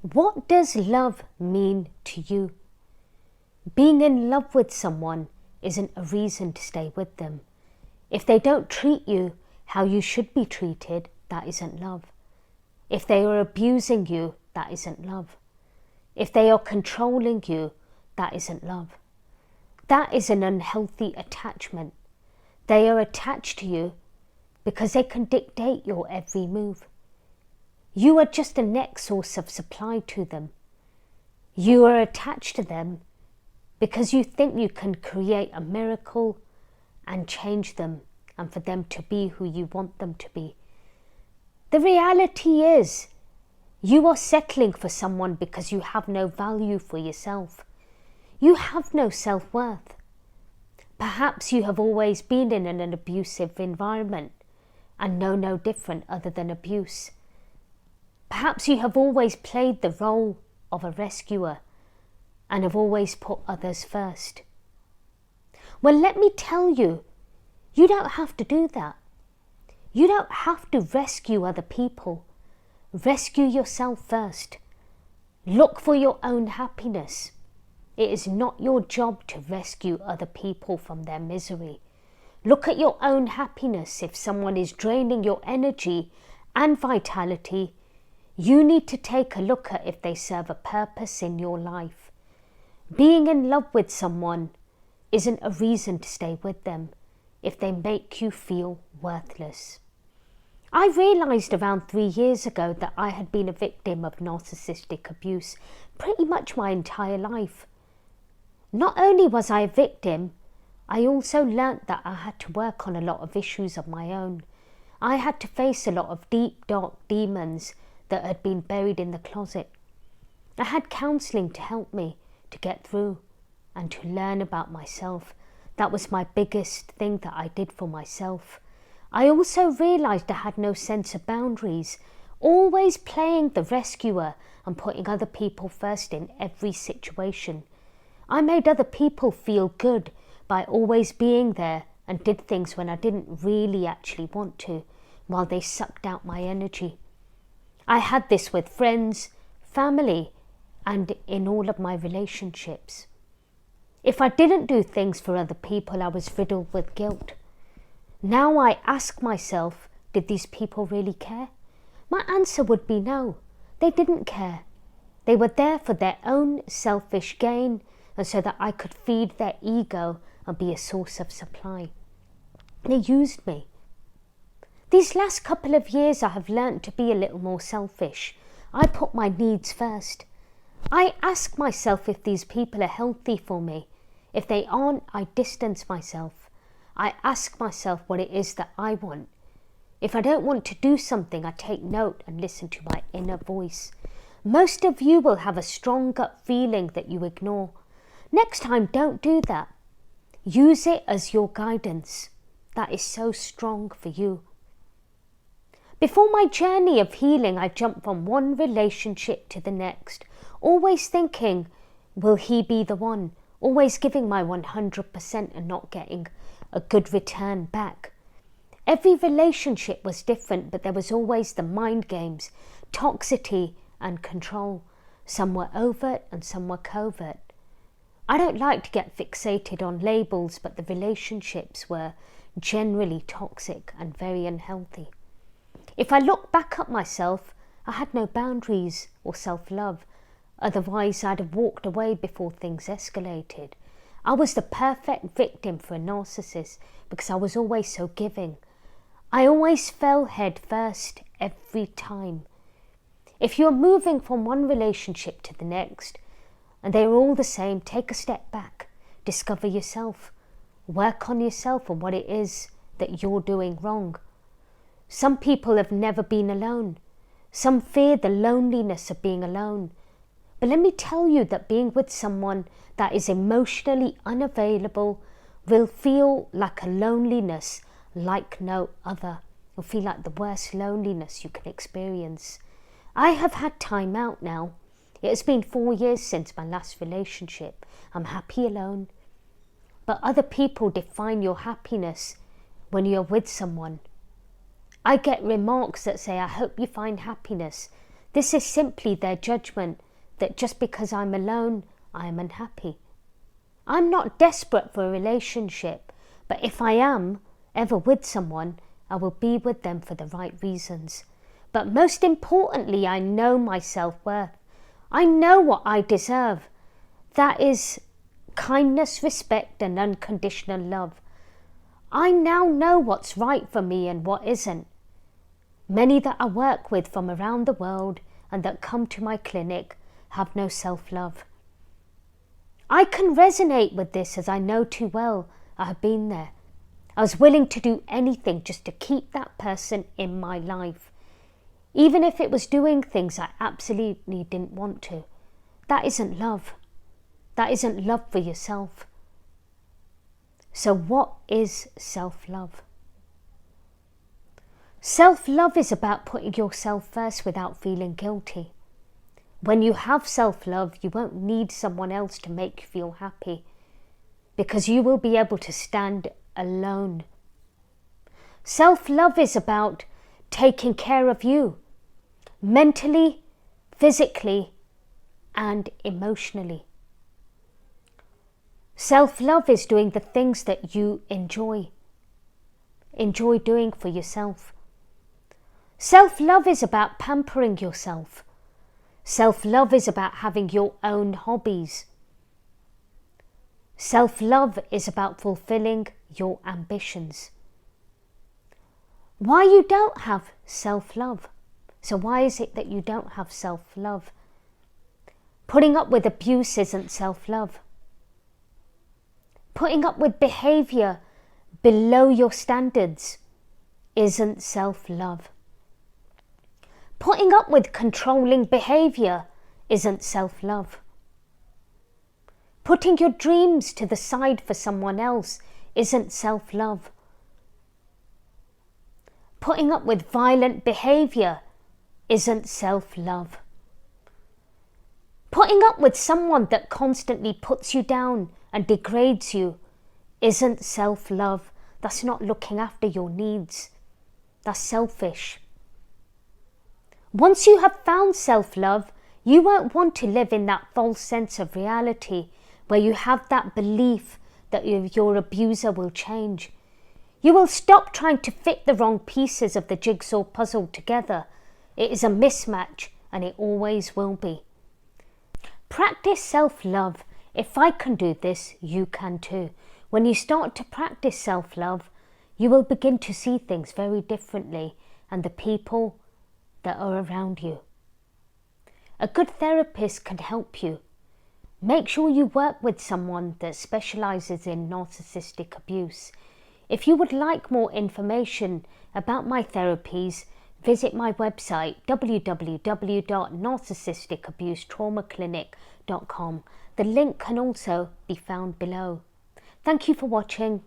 What does love mean to you? Being in love with someone isn't a reason to stay with them. If they don't treat you how you should be treated, that isn't love. If they are abusing you, that isn't love. If they are controlling you, that isn't love. That is an unhealthy attachment. They are attached to you because they can dictate your every move. You are just a next source of supply to them. You are attached to them because you think you can create a miracle and change them and for them to be who you want them to be. The reality is, you are settling for someone because you have no value for yourself. You have no self-worth. Perhaps you have always been in an abusive environment and know no different other than abuse. Perhaps you have always played the role of a rescuer and have always put others first. Well, let me tell you, you don't have to do that. You don't have to rescue other people. Rescue yourself first. Look for your own happiness. It is not your job to rescue other people from their misery. Look at your own happiness. If someone is draining your energy and vitality, you need to take a look at if they serve a purpose in your life. Being in love with someone isn't a reason to stay with them if they make you feel worthless. I realised around 3 years ago that I had been a victim of narcissistic abuse pretty much my entire life. Not only was I a victim, I also learnt that I had to work on a lot of issues of my own. I had to face a lot of deep, dark demons that had been buried in the closet. I had counselling to help me to get through and to learn about myself. That was my biggest thing that I did for myself. I also realised I had no sense of boundaries, always playing the rescuer and putting other people first in every situation. I made other people feel good by always being there and did things when I didn't really actually want to, while they sucked out my energy. I had this with friends, family, and in all of my relationships. If I didn't do things for other people, I was riddled with guilt. Now I ask myself, did these people really care? My answer would be no, they didn't care. They were there for their own selfish gain and so that I could feed their ego and be a source of supply. They used me. These last couple of years I have learnt to be a little more selfish. I put my needs first. I ask myself if these people are healthy for me. If they aren't, I distance myself. I ask myself what it is that I want. If I don't want to do something, I take note and listen to my inner voice. Most of you will have a strong gut feeling that you ignore. Next time, don't do that. Use it as your guidance. That is so strong for you. Before my journey of healing, I jumped from one relationship to the next, always thinking, will he be the one? Always giving my 100% and not getting a good return back. Every relationship was different, but there was always the mind games, toxicity and control. Some were overt and some were covert. I don't like to get fixated on labels, but the relationships were generally toxic and very unhealthy. If I look back at myself, I had no boundaries or self-love. Otherwise, I'd have walked away before things escalated. I was the perfect victim for a narcissist because I was always so giving. I always fell head first every time. If you're moving from one relationship to the next and they're all the same, take a step back, discover yourself, work on yourself and what it is that you're doing wrong. Some people have never been alone. Some fear the loneliness of being alone. But let me tell you that being with someone that is emotionally unavailable will feel like a loneliness like no other. It'll feel like the worst loneliness you can experience. I have had time out now. It has been 4 years since my last relationship. I'm happy alone. But other people define your happiness when you're with someone. I get remarks that say, I hope you find happiness. This is simply their judgment that just because I'm alone, I am unhappy. I'm not desperate for a relationship, but if I am ever with someone, I will be with them for the right reasons. But most importantly, I know my self-worth. I know what I deserve. That is kindness, respect, and unconditional love. I now know what's right for me and what isn't. Many that I work with from around the world and that come to my clinic have no self-love. I can resonate with this as I know too well. I have been there. I was willing to do anything just to keep that person in my life, even if it was doing things I absolutely didn't want to. That isn't love. That isn't love for yourself. So what is self-love? Self-love is about putting yourself first without feeling guilty. When you have self-love, you won't need someone else to make you feel happy, because you will be able to stand alone. Self-love is about taking care of you, mentally, physically, and emotionally. Self-love is doing the things that you enjoy doing for yourself. Self-love is about pampering yourself. Self-love is about having your own hobbies. Self-love is about fulfilling your ambitions. Why you don't have self-love? So why is it that you don't have self-love? Putting up with abuse isn't self-love. Putting up with behaviour below your standards isn't self-love. Putting up with controlling behaviour isn't self-love. Putting your dreams to the side for someone else isn't self-love. Putting up with violent behaviour isn't self-love. Putting up with someone that constantly puts you down and degrades you isn't self-love. That's not looking after your needs. That's selfish. Once you have found self-love, you won't want to live in that false sense of reality where you have that belief that your abuser will change. You will stop trying to fit the wrong pieces of the jigsaw puzzle together. It is a mismatch, and it always will be. Practice self-love. If I can do this, you can too. When you start to practice self-love, you will begin to see things very differently and the people that are around you. A good therapist can help you. Make sure you work with someone that specialises in narcissistic abuse. If you would like more information about my therapies, visit my website www.narcissisticabusetraumaclinic.com. The link can also be found below. Thank you for watching.